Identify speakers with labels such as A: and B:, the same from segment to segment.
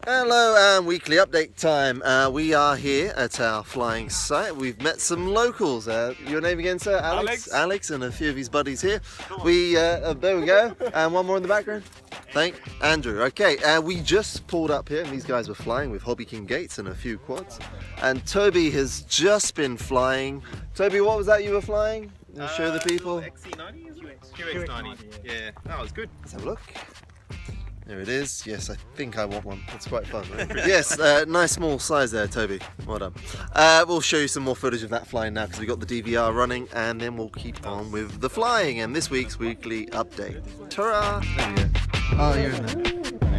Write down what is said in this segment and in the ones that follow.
A: Hello and weekly update time. We are here at our flying site. We've met some locals. Your name again, sir? Alex and a few of his buddies here. There we go. And one more in the background. Thank Andrew. Okay, we just pulled up here and these guys were flying with Hobby King Gates and a few quads. And Toby has just been flying. Toby, what was that you were flying? Show the people.
B: XC90? QX90. Yeah, that was good.
A: Let's have a look. There it is. Yes, I think I want one. It's quite fun, right? Yes, nice small size there, Toby. Well done. We'll show you some more footage of that flying now because we've got the DVR running and then we'll keep on with the flying and this week's weekly update. Ta-ra! There we go. Oh, you're in there.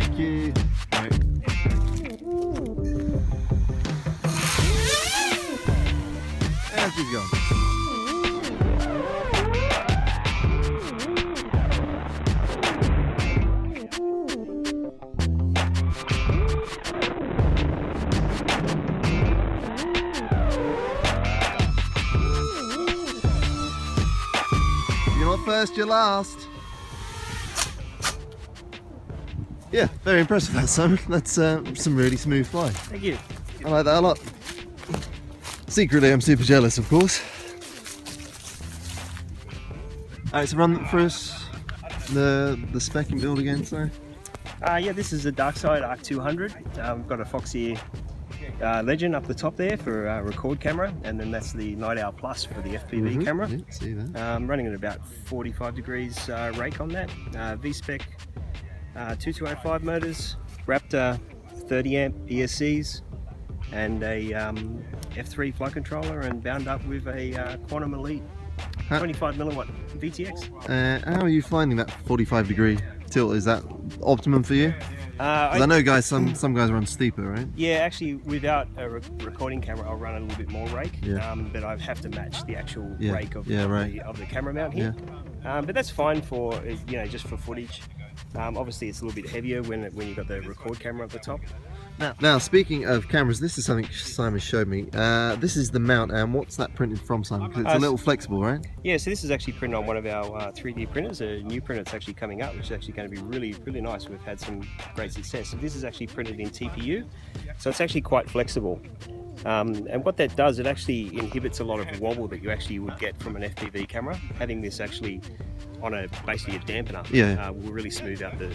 A: Thank you. Right. And she's gone. You're not first, you're last. Yeah, very impressive that, Simon. That's some really smooth flying.
C: Thank you.
A: I like that a lot. Secretly, I'm super jealous, of course. Alright, so run for us the spec and build again, sorry.
C: Yeah, this is a Darkside Arc 200. We've got a Foxy Legend up the top there for record camera, and then that's the Night Owl Plus for the FPV camera.
A: Yeah, see that.
C: Running at about 45 degrees rake on that. V-Spec 2205 motors, Raptor 30 amp ESCs, and a F3 flight controller, and bound up with a Quantum Elite 25 milliwatt VTX.
A: How are you finding that 45 degree tilt? Is that optimum for you? I know guys, some guys run steeper, right?
C: Yeah, actually, without a recording camera, I'll run a little bit more rake.
A: Yeah.
C: But I have to match the actual rake of
A: right.
C: the camera mount here.
A: Yeah.
C: But that's fine for just for footage. Obviously, it's a little bit heavier when you've got the record camera at the top.
A: Now, speaking of cameras, this is something Simon showed me. This is the mount, and what's that printed from, Simon? Because it's a little flexible, right?
C: Yeah, so this is actually printed on one of our 3D printers, a new printer that's actually coming up, which is actually going to be really, really nice. We've had some great success. So this is actually printed in TPU, so it's actually quite flexible. And what that does, it actually inhibits a lot of wobble that you actually would get from an FPV camera. Having this actually on basically a dampener will really smooth out the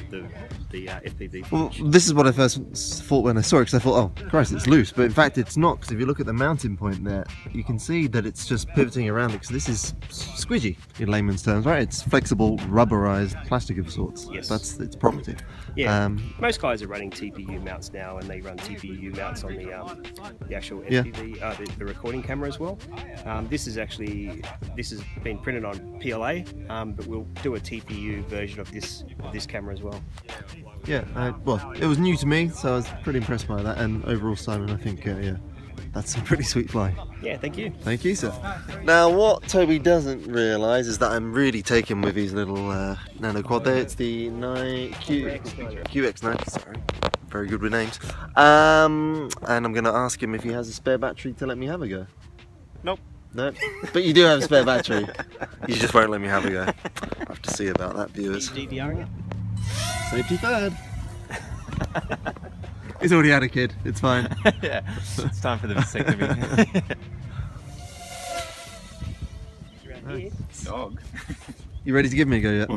C: FPV footage.
A: Well, this is what I first thought when I saw it, because I thought, oh Christ, it's loose, but in fact it's not, because if you look at the mounting point there, you can see that it's just pivoting around it, because this is squidgy in layman's terms, right? It's flexible, rubberized plastic of sorts.
C: Yes.
A: That's its property.
C: Yeah, most guys are running TPU mounts now, and they run TPU mounts on the actual FPV, the recording camera as well. This has been printed on PLA, but we'll do a TPU version of this camera as well.
A: Yeah, well, it was new to me, so I was pretty impressed by that, and overall, Simon, I think, yeah, that's some pretty sweet flying.
C: Yeah, thank you.
A: Thank you, sir. Now, what Toby doesn't realise is that I'm really taken with his little nano quad there. It's the QX90, sorry. Very good with names. And I'm going to ask him if he has a spare battery to let me have a go.
B: Nope.
A: No? But you do have a spare battery. You just won't let me have a go. I have to see about that, viewers.
C: DVRing it?
A: Safety third. He's already had a kid, it's fine.
B: Yeah, it's time for the vasectomy. Dog.
A: You ready to give me a go yet?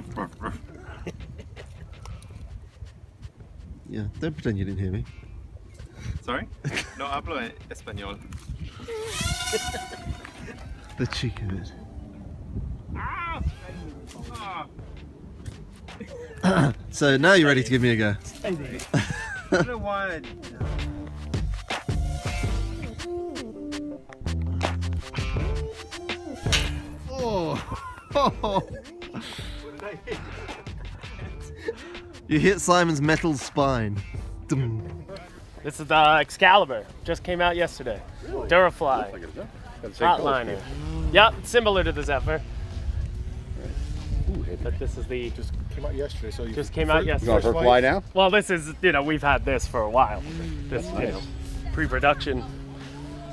A: Yeah, don't pretend you didn't hear me.
B: Sorry? No hablo español.
A: The cheek of it. So now you're ready to give me a go.
B: I don't know why.
A: Oh. You hit Simon's metal spine. Dum.
D: This is the Excalibur. Just came out yesterday. Durafly. Hotliner. Yep, similar to the Zephyr. But this is the
E: Just came out yesterday, so you
D: just came out
E: You
D: yesterday.
E: going for a fly now?
D: Well, this is, we've had this for a while. This, pre-production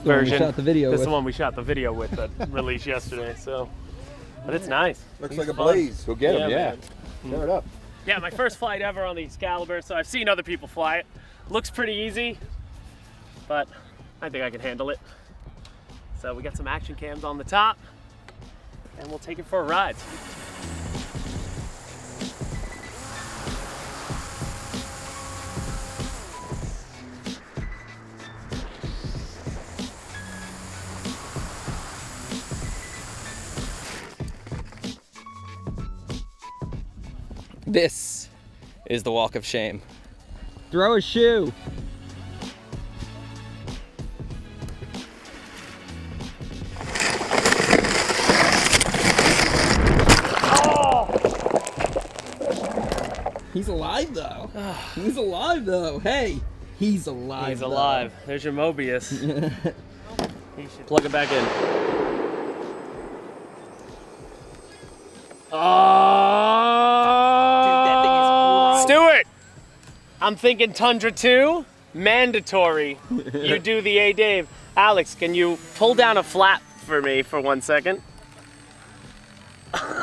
D: version.
F: Shot the video
D: This is
F: with.
D: the one we shot the video with that released yesterday. So, but it's nice.
E: Looks
D: It's
E: like a
D: fun.
E: blaze. Go get him, yeah.
D: man.
E: Tear it up.
D: Yeah, my first flight ever on the Excalibur. So I've seen other people fly it. Looks pretty easy, but I think I can handle it. So we got some action cams on the top, and we'll take it for a ride.
E: This is the walk of shame.
F: Throw a shoe. He's alive though. He's alive though. Hey, he's alive.
D: He's
F: though.
D: alive. There's your Mobius. He should plug it back in. Oh! Stuart! I'm thinking Tundra 2, mandatory. You do the A Dave. Alex, can you pull down a flap for me for 1 second?
F: It's too bright.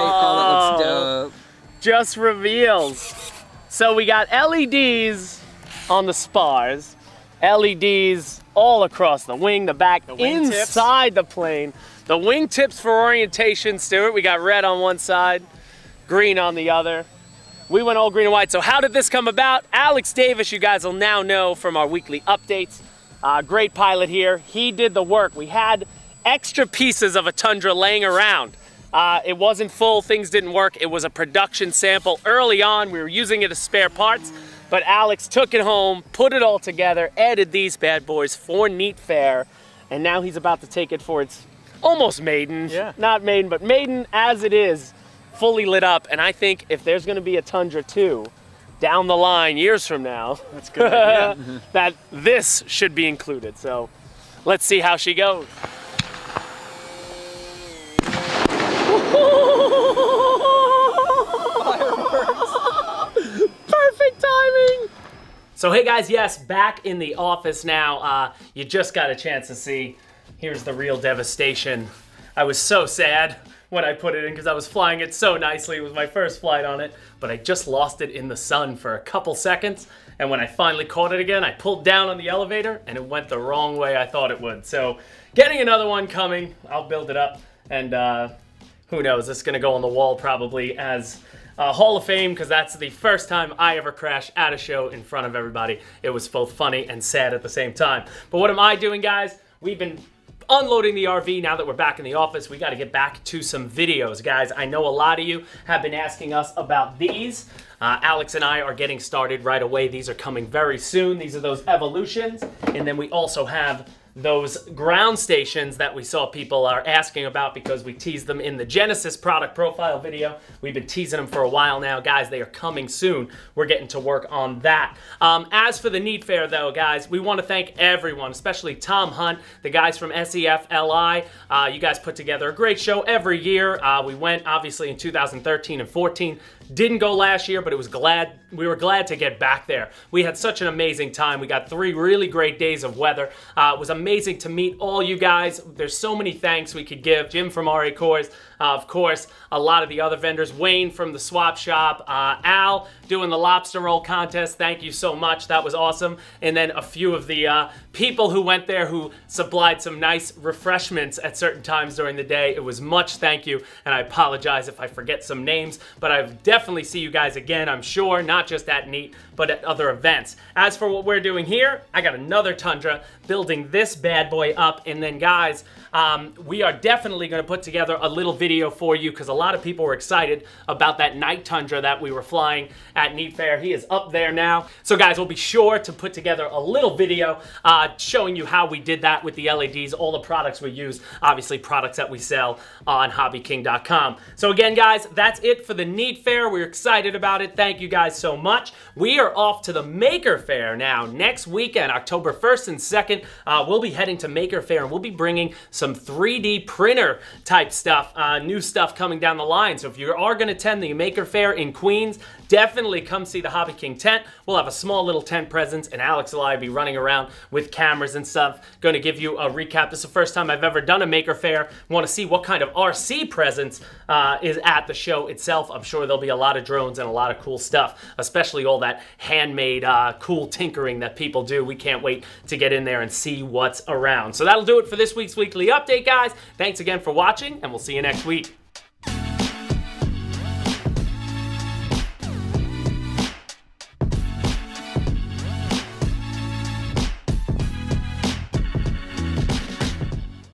F: Oh, that looks dope.
D: Just reveals. So we got LEDs on the spars, LEDs all across the wing, the back, inside the plane. The wing tips for orientation, Stuart. We got red on one side, green on the other. We went all green and white. So how did this come about? Alex Davis, you guys will now know from our weekly updates. Great pilot here. He did the work. We had extra pieces of a Tundra laying around. It wasn't full, things didn't work. It was a production sample early on. We were using it as spare parts, but Alex took it home, put it all together, added these bad boys for Neat Fair, and now he's about to take it for its almost maiden. Yeah. Not maiden, but maiden as it is, fully lit up. And I think if there's gonna be a Tundra 2 down the line years from now, that's good. That this should be included. So let's see how she goes. Perfect timing. So hey guys, yes, back in the office now. You just got a chance to see. Here's the real devastation. I was so sad when I put it in because I was flying it so nicely. It was my first flight on it, but I just lost it in the sun for a couple seconds. And when I finally caught it again, I pulled down on the elevator and it went the wrong way I thought it would. So getting another one coming, I'll build it up, and who knows, this is gonna go on the wall probably as Hall of Fame, because that's the first time I ever crashed at a show in front of everybody. It was both funny and sad at the same time. But what am I doing, guys? We've been unloading the RV now that we're back in the office. We got to get back to some videos, guys. I know a lot of you have been asking us about these. Alex and I are getting started right away. These are coming very soon. These are those Evolutions. And then we also have those ground stations that we saw people are asking about because we teased them in the Genesis product profile video. We've been teasing them for a while now, guys. They are coming soon. We're getting to work on that. As for the Neat Fair, though, guys, we want to thank everyone, especially Tom Hunt, the guys from SEF LI. You guys put together a great show every year. We went, obviously, in 2013 and 14. Didn't go last year, but we were glad to get back there. We had such an amazing time. We got 3 really great days of weather. It was amazing to meet all you guys. There's so many thanks we could give. Jim from RA Cores, of course, a lot of the other vendors. Wayne from the Swap Shop, Al doing the lobster roll contest. Thank you so much. That was awesome. And then a few of the people who went there who supplied some nice refreshments at certain times during the day. It was much thank you, and I apologize if I forget some names, but I definitely see you guys again, I'm sure, not just at Neat, but at other events. As for what we're doing here, I got another Tundra, building this bad boy up, and then guys, we are definitely going to put together a little video for you because a lot of people were excited about that night Tundra that we were flying at Neat Fair. He is up there now. So guys, we'll be sure to put together a little video showing you how we did that with the LEDs, all the products we use, obviously products that we sell on hobbyking.com. So again, guys, that's it for the Neat Fair. We're excited about it. Thank you guys so much. We are off to the Maker Faire now. Next weekend, October 1st and 2nd, we'll be heading to Maker Faire and we'll be bringing some 3D printer type stuff, new stuff coming down the line. So if you are going to attend the Maker Faire in Queens, definitely come see the Hobby King tent. We'll have a small little tent presence, and Alex will be running around with cameras and stuff. Going to give you a recap. This is the first time I've ever done a Maker Faire. Want to see what kind of RC presence is at the show itself. I'm sure there'll be a lot of drones and a lot of cool stuff, especially all that handmade, cool tinkering that people do. We can't wait to get in there and see what's around. So that'll do it for this week's Weekly Update, guys. Thanks again for watching, and we'll see you next week.